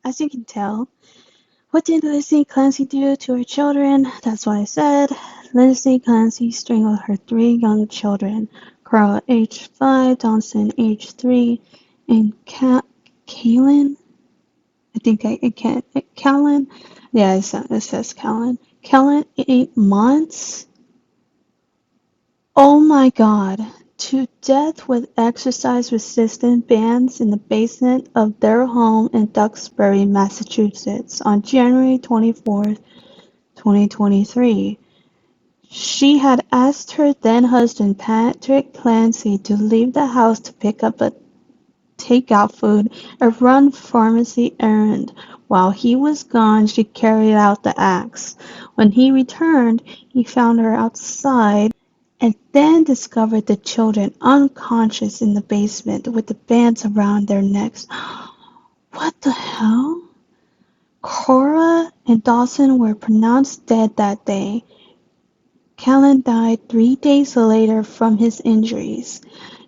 as you can tell. What did Lindsay Clancy do to her children? That's what I said. Lindsay Clancy strangled her three young children, Carl, age 5, Dawson, age 3, and Kaylin. I think I can't. Callan. Yeah, it says Callan. Callan, 8 months. Oh my God. To death with exercise-resistant bands in the basement of their home in Duxbury, Massachusetts on January 24th, 2023. She had asked her then-husband Patrick Clancy to leave the house to pick up a takeout food and run pharmacy errand. While he was gone, she carried out the acts. When he returned, he found her outside and then discovered the children unconscious in the basement with the bands around their necks. What the hell? Cora and Dawson were pronounced dead that day. Callan died 3 days later from his injuries.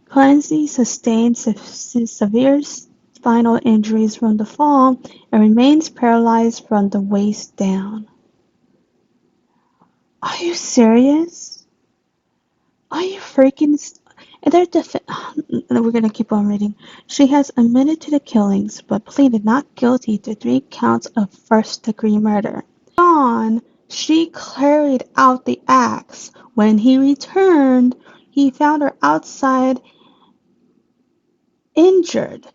Clancy sustained severe spinal injuries from the fall and remains paralyzed from the waist down. Are you serious? Are you freaking... We're gonna keep on reading. She has admitted to the killings, but pleaded not guilty to 3 counts of first-degree murder. Gone, she carried out the acts. When he returned, he found her outside injured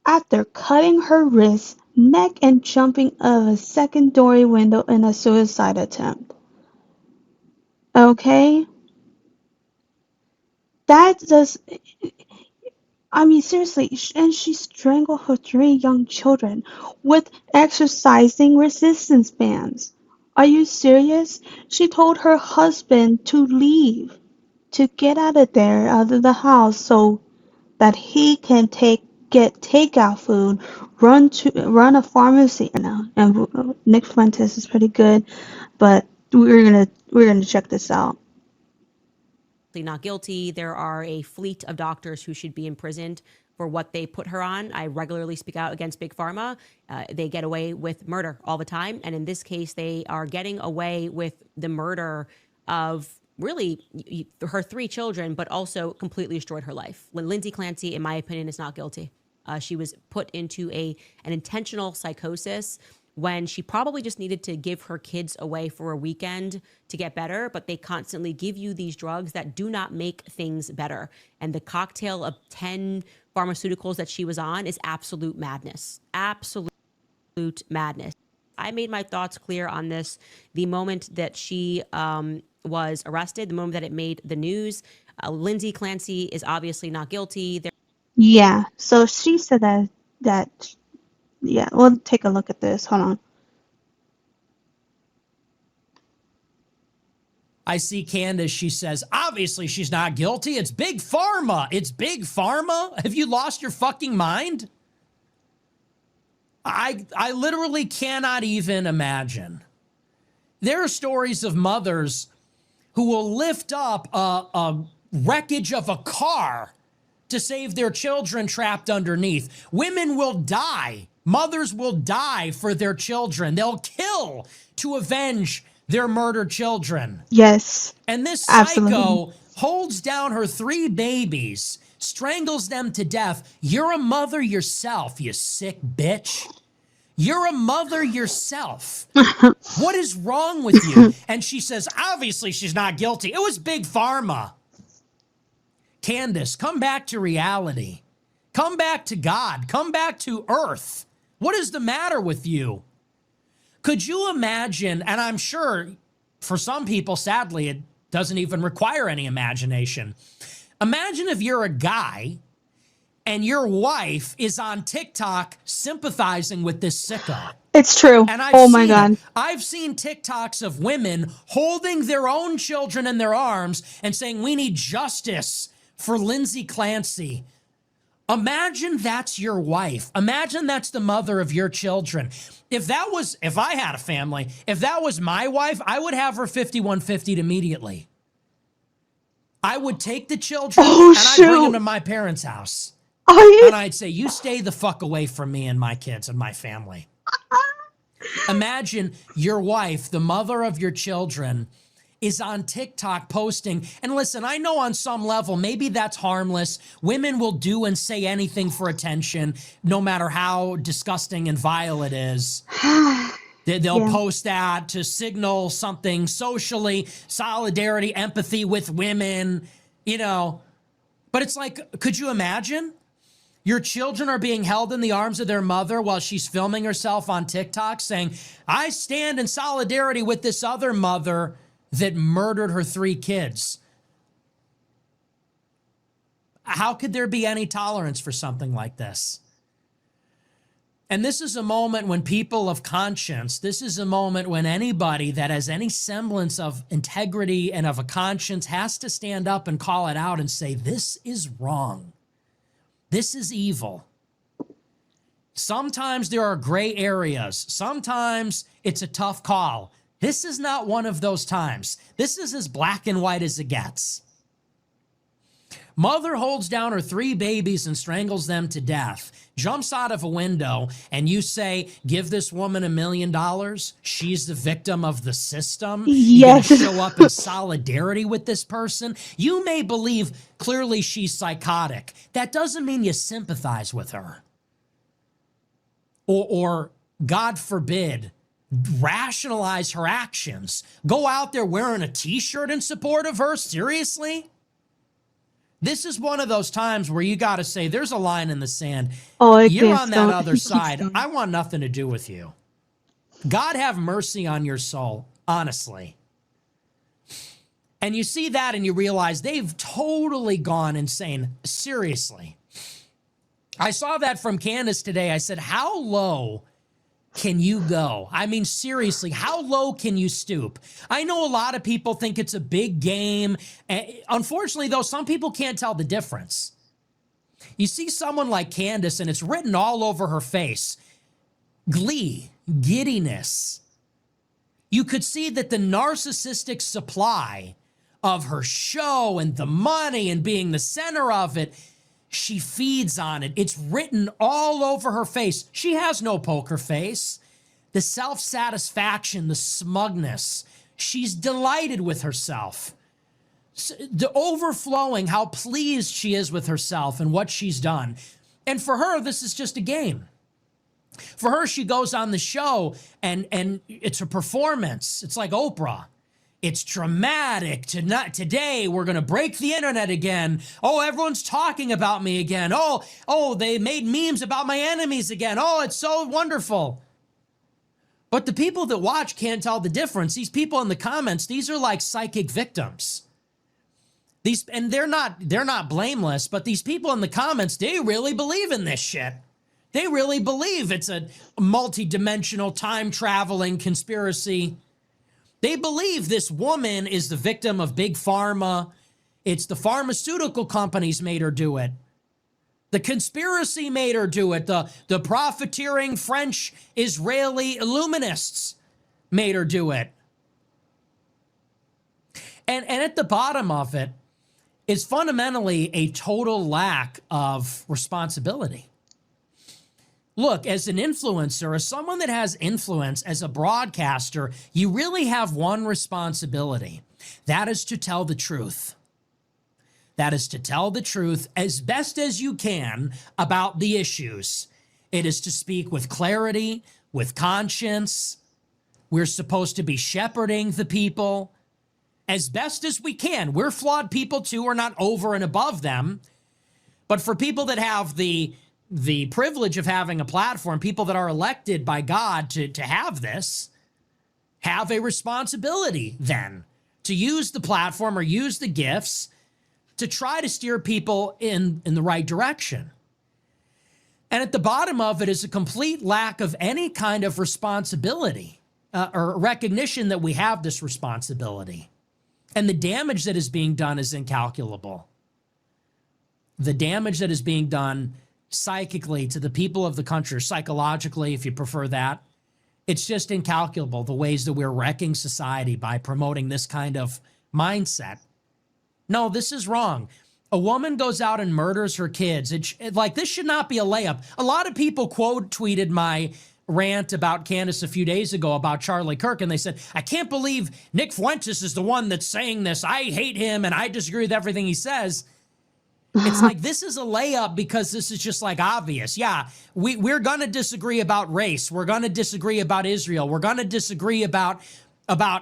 after cutting her wrists, neck, and jumping out of a second-story window in a suicide attempt. Okay? That does... I mean, seriously, and she strangled her 3 young children with exercising resistance bands. Are you serious? She told her husband to leave, to get out of there, out of the house, so that he can get takeout food, run a pharmacy now. And Nick Fuentes is pretty good, but we're gonna check this out. Not guilty. There are a fleet of doctors who should be imprisoned for what they put her on. I regularly speak out against Big Pharma. They get away with murder all the time. And in this case, they are getting away with the murder of really her 3 children, but also completely destroyed her life. Lindsay Clancy, in my opinion, is not guilty. She was put into an intentional psychosis when she probably just needed to give her kids away for a weekend to get better, but they constantly give you these drugs that do not make things better. And the cocktail of 10 pharmaceuticals that she was on is absolute madness. Absolute madness. I made my thoughts clear on this the moment that she was arrested, the moment that it made the news. Lindsay Clancy is obviously not guilty. Yeah, so she said that yeah, we'll take a look at this. Hold on. I see Candace, she says, obviously she's not guilty. It's Big Pharma. It's Big Pharma. Have you lost your fucking mind? I literally cannot even imagine. There are stories of mothers who will lift up a wreckage of a car to save their children trapped underneath. Women will die. Mothers will die for their children. They'll kill to avenge their murdered children. Yes. And this absolutely. psycho holds down her 3 babies, strangles them to death. You're a mother yourself, you sick bitch. You're a mother yourself. What is wrong with you? And she says, obviously she's not guilty. It was Big Pharma. Candace, come back to reality. Come back to God. Come back to earth. What is the matter with you? Could you imagine, and I'm sure for some people, sadly, it doesn't even require any imagination. Imagine if you're a guy and your wife is on TikTok sympathizing with this sicko. It's true. And Oh my God. I've seen TikToks of women holding their own children in their arms and saying, we need justice for Lindsay Clancy. Imagine that's your wife. Imagine that's the mother of your children. If I had a family, if that was my wife, I would have her 5150'd immediately. I would take the children and I'd bring them to my parents' house. Are you? And I'd say, you stay the fuck away from me and my kids and my family. Imagine your wife, the mother of your children, is on TikTok posting. And listen, I know on some level, maybe that's harmless. Women will do and say anything for attention, no matter how disgusting and vile it is. They'll post that to signal something socially, solidarity, empathy with women, you know. But it's like, could you imagine? Your children are being held in the arms of their mother while she's filming herself on TikTok saying, I stand in solidarity with this other mother that murdered her 3 kids. How could there be any tolerance for something like this? And this is a moment when people of conscience, this is a moment when anybody that has any semblance of integrity and of a conscience has to stand up and call it out and say, this is wrong. This is evil. Sometimes there are gray areas. Sometimes it's a tough call. This is not one of those times. This is as black and white as it gets. Mother holds down her 3 babies and strangles them to death, jumps out of a window, and you say, give this woman $1 million? She's the victim of the system? Yes. You're gonna show up in solidarity with this person? You may believe clearly she's psychotic. That doesn't mean you sympathize with her. Or God forbid, rationalize her actions. Go out there wearing a t-shirt in support of her? Seriously? This is one of those times where you got to say, there's a line in the sand. Oh, You're on that other side. I want nothing to do with you. God have mercy on your soul, honestly. And you see that and you realize they've totally gone insane. Seriously. I saw that from Candace today. I said, how low can you go? I mean, seriously, how low can you stoop? I know a lot of people think it's a big game. Unfortunately, though, some people can't tell the difference. You see someone like Candace, and it's written all over her face. Glee, giddiness. You could see that the narcissistic supply of her show and the money and being the center of it, she feeds on it. It's written all over her face. She has no poker face. The self-satisfaction, the smugness. She's delighted with herself. The overflowing, how pleased she is with herself and what she's done. And for her, this is just a game. For her, she goes on the show and it's a performance. It's like Oprah. It's dramatic. Today, we're going to break the internet again. Oh, everyone's talking about me again. Oh, they made memes about my enemies again. Oh, it's so wonderful. But the people that watch can't tell the difference. These people in the comments, these are like psychic victims. And they're not blameless, but these people in the comments, they really believe in this shit. They really believe it's a multi-dimensional time-traveling conspiracy. They believe this woman is the victim of big pharma. It's the pharmaceutical companies made her do it. The conspiracy made her do it. The profiteering French Israeli Illuminists made her do it. And at the bottom of it is fundamentally a total lack of responsibility. Look, as an influencer, as someone that has influence, as a broadcaster, you really have one responsibility. That is to tell the truth. That is to tell the truth as best as you can about the issues. It is to speak with clarity, with conscience. We're supposed to be shepherding the people as best as we can. We're flawed people too. We're not over and above them. But for people that have the privilege of having a platform, people that are elected by God to have this, have a responsibility then to use the platform or use the gifts to try to steer people in the right direction. And at the bottom of it is a complete lack of any kind of responsibility or recognition that we have this responsibility. And the damage that is being done is incalculable. The damage that is being done psychically to the people of the country, or psychologically, if you prefer that, it's just incalculable, the ways that we're wrecking society by promoting this kind of mindset. No, this is wrong. A woman goes out and murders her kids. This should not be a layup. A lot of people quote tweeted my rant about Candace a few days ago about Charlie Kirk, and they said, I can't believe Nick Fuentes is the one that's saying this. I hate him and I disagree with everything he says. It's like, this is a layup because this is just like obvious. Yeah, we're going to disagree about race. We're going to disagree about Israel. We're going to disagree about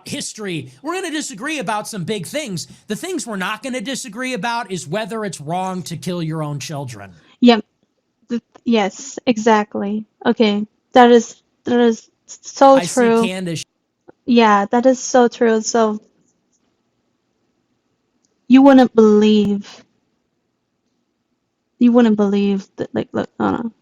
history. We're going to disagree about some big things. The things we're not going to disagree about is whether it's wrong to kill your own children. Yep. Yes, exactly. Okay. That is so I see true. Candace. Yeah, that is so true. So you wouldn't believe that, like, look, I don't know.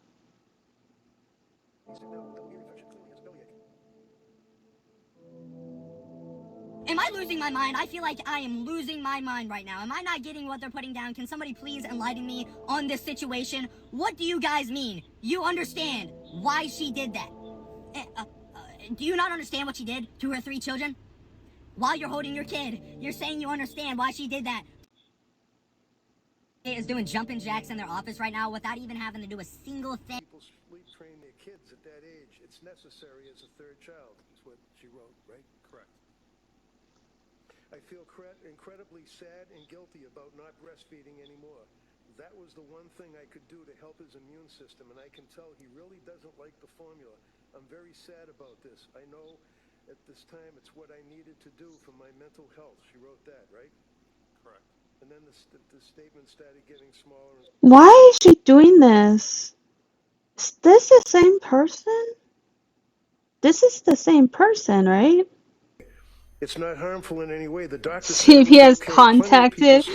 Am I losing my mind? I feel like I am losing my mind right now. Am I not getting what they're putting down? Can somebody please enlighten me on this situation? What do you guys mean? You understand why she did that? Do you not understand what she did to her 3 children? While you're holding your kid, you're saying you understand why she did that. Is doing jumping jacks in their office right now without even having to do a single thing. People sleep train their kids at that age. It's necessary as a 3rd child, is what she wrote, right? Correct. I feel incredibly sad and guilty about not breastfeeding anymore. That was the one thing I could do to help his immune system, and I can tell he really doesn't like the formula. I'm very sad about this. I know at this time it's what I needed to do for my mental health. She wrote that, right? Correct. And then the statement started getting smaller. Why is she doing this? Is this the same person? This is the same person, right? It's not harmful in any way. The doctor CBS contacted.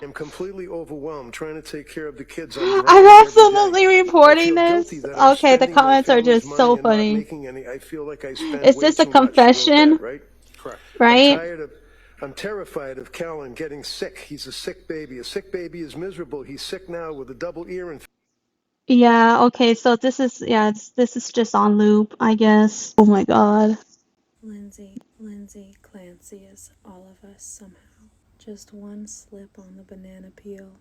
I'm completely overwhelmed trying to take care of the kids. I'm absolutely reporting this. Okay, the comments are just so funny. I feel like I spent Is this a confession? Right? Correct. Right? I'm terrified of Callan getting sick. He's a sick baby. A sick baby is miserable. He's sick now with a double ear infection. Yeah, okay, so this is just on loop, I guess. Oh my god. Lindsay, Clancy is all of us somehow. Just one slip on the banana peel,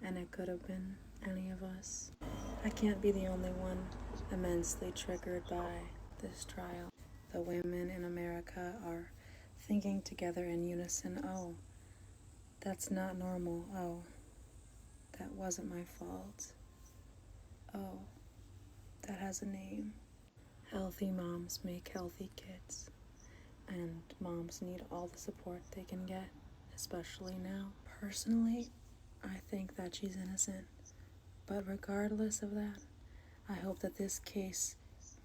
and it could have been any of us. I can't be the only one immensely triggered by this trial. The women in America are thinking together in unison, oh, that's not normal, oh, that wasn't my fault, oh, that has a name. Healthy moms make healthy kids, and moms need all the support they can get, especially now. Personally, I think that she's innocent, but regardless of that, I hope that this case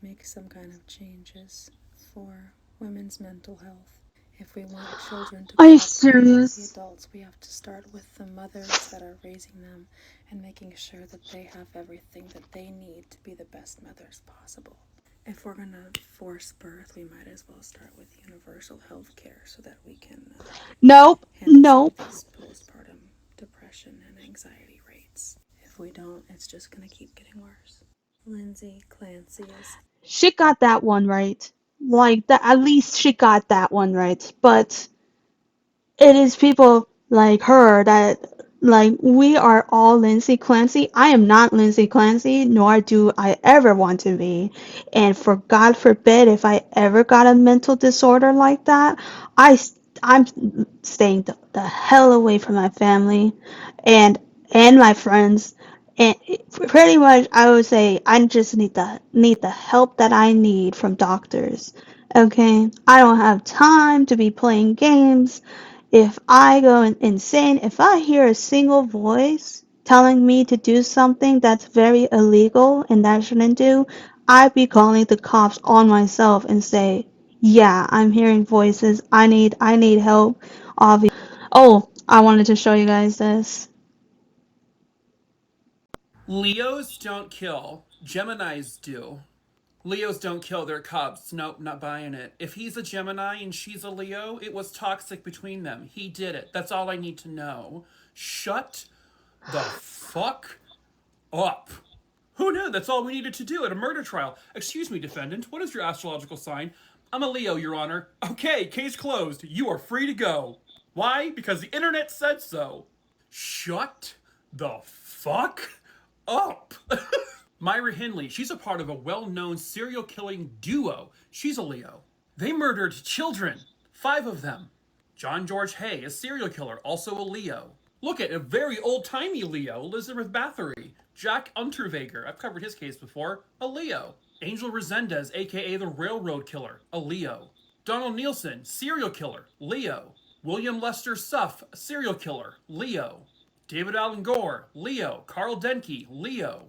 makes some kind of changes for women's mental health. If we want children to Are you grow up to be healthy serious? adults, we have to start with the mothers that are raising them and making sure that they have everything that they need to be the best mothers possible. If we're gonna force birth, we might as well start with universal health care so that we can Nope. handle Nope. some of these postpartum depression and anxiety rates. If we don't, it's just gonna keep getting worse. Lindsay, Clancy is... She got that one right. Like, that, at least she got that one right. But it is people like her that, like, we are all Lindsay Clancy. I am not Lindsay Clancy, nor do I ever want to be. And for God forbid, if I ever got a mental disorder like that, I'm staying the hell away from my family and my friends. And pretty much, I would say I just need the help that I need from doctors. Okay, I don't have time to be playing games. If I go insane, if I hear a single voice telling me to do something that's very illegal and that I shouldn't do, I'd be calling the cops on myself and say, yeah, I'm hearing voices. I need help. Obviously. Oh, I wanted to show you guys this. Leos don't kill. Geminis do. Leos don't kill their cubs. Nope, not buying it. If he's a Gemini and she's a Leo, it was toxic between them. He did it. That's all I need to know. Shut the fuck up. Who knew? That's all we needed to do at a murder trial. Excuse me, defendant. What is your astrological sign? I'm a Leo, Your Honor. Okay, case closed. You are free to go. Why? Because the internet said so. Shut the fuck up. Myra Hindley, she's a part of a well-known serial killing duo. She's a Leo. They murdered children, 5 of them. John George Hay, a serial killer, also a Leo. Look at a very old-timey Leo, Elizabeth Bathory. Jack Unterweger, I've covered his case before, a Leo. Angel Resendez, aka the Railroad Killer, a Leo. Donald Nielsen, serial killer, Leo. William Lester Suff, serial killer, Leo. David Allen Gore, Leo. Carl Denke, Leo.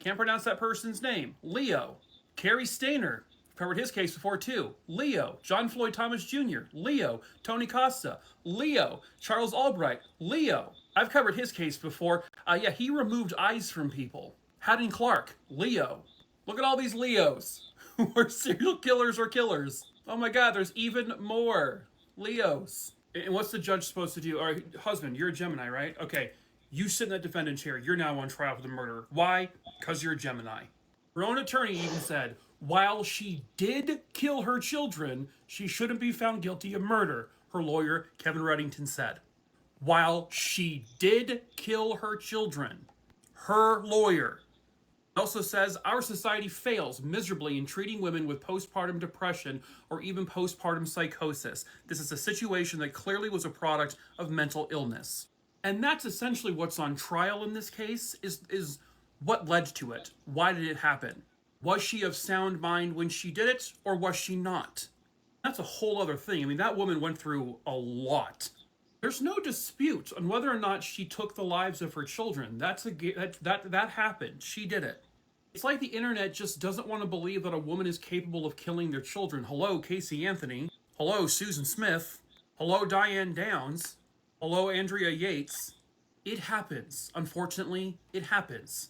Can't pronounce that person's name, Leo. Cary Stayner, covered his case before too, Leo. John Floyd Thomas Jr., Leo. Tony Costa, Leo. Charles Albright, Leo. I've covered his case before. Yeah, he removed eyes from people. Haddon Clark, Leo. Look at all these Leos who are serial killers or killers. Oh my god, there's even more Leos. And what's the judge supposed to do? All right, husband, you're a Gemini, right? Okay, you sit in that defendant chair. You're now on trial for the murder. Why? Because you're a Gemini. Her own attorney even said, while she did kill her children, she shouldn't be found guilty of murder, her lawyer, Kevin Reddington, said. While she did kill her children, her lawyer also says our society fails miserably in treating women with postpartum depression or even postpartum psychosis. This is a situation that clearly was a product of mental illness. And that's essentially what's on trial in this case, is what led to it. Why did it happen? Was she of sound mind when she did it, or was she not? That's a whole other thing. I mean, that woman went through a lot. There's no dispute on whether or not she took the lives of her children. That happened. She did it. It's like the internet just doesn't want to believe that a woman is capable of killing their children. Hello, Casey Anthony. Hello, Susan Smith. Hello, Diane Downs. Hello, Andrea Yates. It happens. Unfortunately, it happens.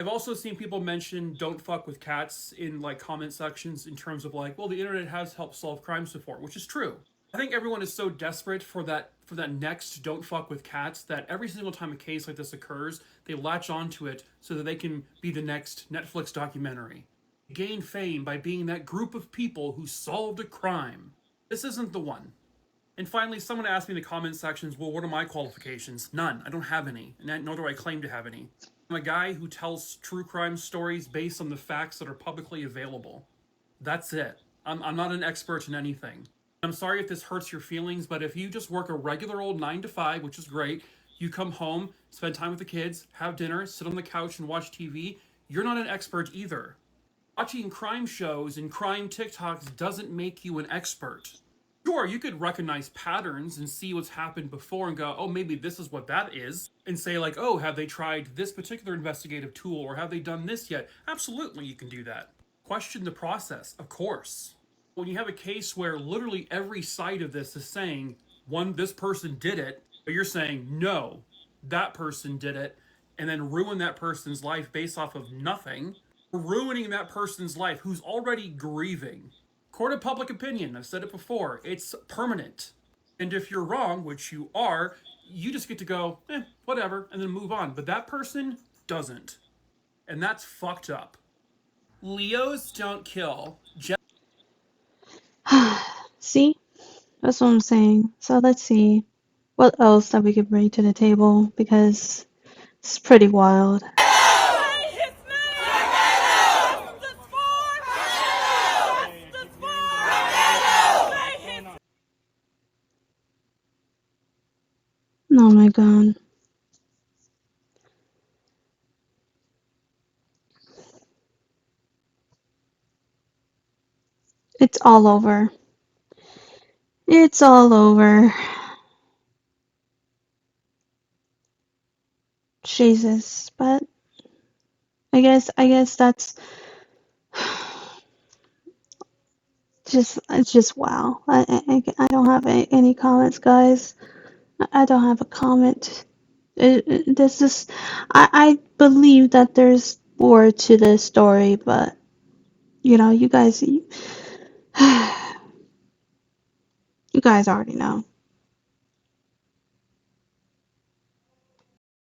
I've also seen people mention don't fuck with cats in like comment sections in terms of like, well, the internet has helped solve crimes before, which is true. I think everyone is so desperate for that next don't fuck with cats that every single time a case like this occurs, they latch onto it so that they can be the next Netflix documentary. Gain fame by being that group of people who solved a crime. This isn't the one. And finally, someone asked me in the comment sections, well, what are my qualifications? None. I don't have any, and nor do I claim to have any. I'm a guy who tells true crime stories based on the facts that are publicly available. That's it. I'm not an expert in anything. I'm sorry if this hurts your feelings, but if you just work a regular old 9 to 5, which is great, you come home, spend time with the kids, have dinner, sit on the couch and watch TV, you're not an expert either. Watching crime shows and crime TikToks doesn't make you an expert. Sure, you could recognize patterns and see what's happened before and go, oh, maybe this is what that is. And say like, oh, have they tried this particular investigative tool or have they done this yet? Absolutely, you can do that. Question the process, of course. When you have a case where literally every side of this is saying, one, this person did it, but you're saying, no, that person did it, and then ruin that person's life based off of nothing, ruining that person's life who's already grieving. Court of public opinion, I've said it before, it's permanent. And if you're wrong, which you are, you just get to go, whatever, and then move on. But that person doesn't. And that's fucked up. Leos don't kill. See? That's what I'm saying. So let's see what else that we could bring to the table, because it's pretty wild. Oh my god. It's all over. It's all over. Jesus, but I guess that's it's just wow. I don't have any comments, guys. I don't have a comment. This is I believe that there's more to this story, but you guys you guys already know.